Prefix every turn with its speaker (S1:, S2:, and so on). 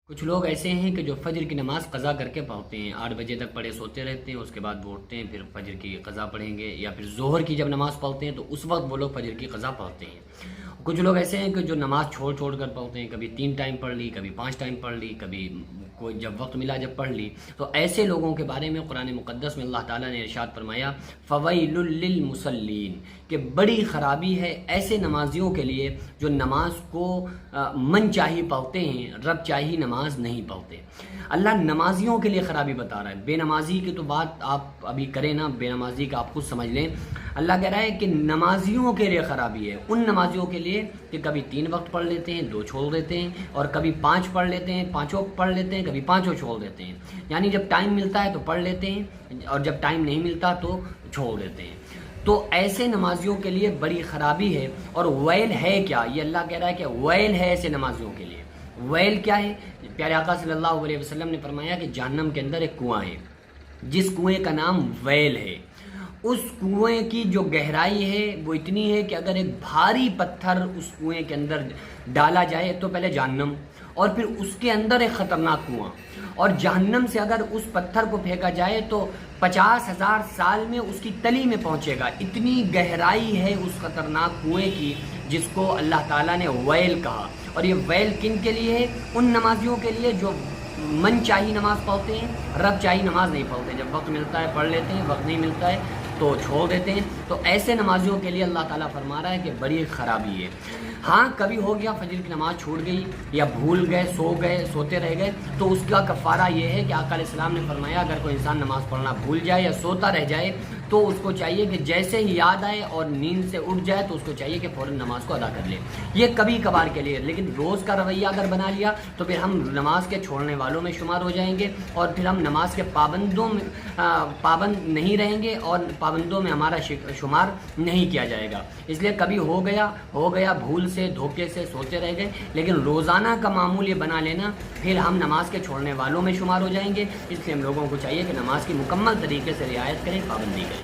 S1: کچھ لوگ ایسے ہیں کہ جو فجر کی نماز قضا کر کے پڑھتے ہیں، 8 بجے تک پڑھے سوتے رہتے ہیں، اس کے بعد وہ اٹھتے ہیں پھر فجر کی قضا پڑھیں گے، یا پھر ظہر کی جب نماز پڑھتے ہیں تو اس وقت وہ لوگ فجر کی قضا پڑھتے ہیں۔ کچھ لوگ ایسے ہیں کہ جو نماز چھوڑ چھوڑ کر پڑھتے ہیں، کبھی 3 ٹائم پڑھ لی، کبھی 5 ٹائم پڑھ لی، کبھی کوئی جب وقت ملا جب پڑھ لی۔ تو ایسے لوگوں کے بارے میں قرآن مقدس میں اللہ تعالیٰ نے ارشاد فرمایا فویل للمصلین، کہ بڑی خرابی ہے ایسے نمازیوں کے لیے جو نماز کو من چاہی پڑھتے ہیں، رب چاہی نماز نہیں پڑھتے۔ اللہ نمازیوں کے لیے خرابی بتا رہا ہے، بے نمازی کی تو بات آپ ابھی کریں نا، بے نمازی کا آپ خود سمجھ لیں۔ اللہ کہہ رہا ہے کہ نمازیوں کے لیے خرابی ہے، ان نمازیوں کے لیے کہ کبھی 3 وقت پڑھ لیتے ہیں، 2 چھوڑ دیتے ہیں، اور کبھی 5 پڑھ لیتے ہیں، 5 پڑھ لیتے ہیں، کبھی 5 چھوڑ دیتے ہیں۔ یعنی جب ٹائم ملتا ہے تو پڑھ لیتے ہیں، اور جب ٹائم نہیں ملتا تو چھوڑ دیتے ہیں۔ تو ایسے نمازیوں کے لیے بڑی خرابی ہے۔ اور ویل ہے کیا؟ یہ اللہ کہہ رہا ہے کہ ویل ہے ایسے نمازیوں کے لیے۔ ویل کیا ہے؟ پیارے آقا صلی اللہ علیہ وسلم نے فرمایا کہ جہنم کے اندر ایک کنواں ہے، جس کنویں کا نام ویل ہے۔ اس کنویں کی جو گہرائی ہے وہ اتنی ہے کہ اگر ایک بھاری پتھر اس کنویں کے اندر ڈالا جائے تو پہلے جہنم، اور پھر اس کے اندر ایک خطرناک کنواں، اور جہنم سے اگر اس پتھر کو پھینکا جائے تو 50,000 سال میں اس کی تلی میں پہنچے گا۔ اتنی گہرائی ہے اس خطرناک کنویں کی، جس کو اللہ تعالیٰ نے ویل کہا۔ اور یہ ویل کن کے لیے ہے؟ ان نمازیوں کے لیے جو من چاہی نماز پڑھتے ہیں، رب چاہی نماز نہیں پڑھتے۔ جب وقت ملتا ہے پڑھ لیتے ہیں، وقت نہیں ملتا ہے تو چھوڑ دیتے ہیں۔ تو ایسے نمازیوں کے لیے اللہ تعالیٰ فرما رہا ہے کہ بڑی خرابی ہے۔ ہاں کبھی ہو گیا فجر کی نماز چھوٹ گئی، یا بھول گئے، سوتے رہ گئے، تو اس کا کفارہ یہ ہے کہ آقا علیہ السلام نے فرمایا اگر کوئی انسان نماز پڑھنا بھول جائے یا سوتا رہ جائے تو اس کو چاہیے کہ جیسے ہی یاد آئے اور نیند سے اٹھ جائے تو اس کو چاہیے کہ فوراً نماز کو ادا کر لے۔ یہ کبھی کبھار کے لیے، لیکن روز کا رویہ اگر بنا لیا تو پھر ہم نماز کے چھوڑنے والوں میں شمار ہو جائیں گے، اور پھر ہم نماز کے پابند نہیں رہیں گے، اور پابندوں میں ہمارا شمار نہیں کیا جائے گا۔ اس لیے کبھی ہو گیا بھول سے، دھوکے سے سوتے رہ گئے، لیکن روزانہ کا معمول یہ بنا لینا، پھر ہم نماز کے چھوڑنے والوں میں شمار ہو جائیں گے۔ اس لیے ہم لوگوں کو چاہیے کہ نماز کی مکمل طریقے سے رعایت کریں، پابندی کریں۔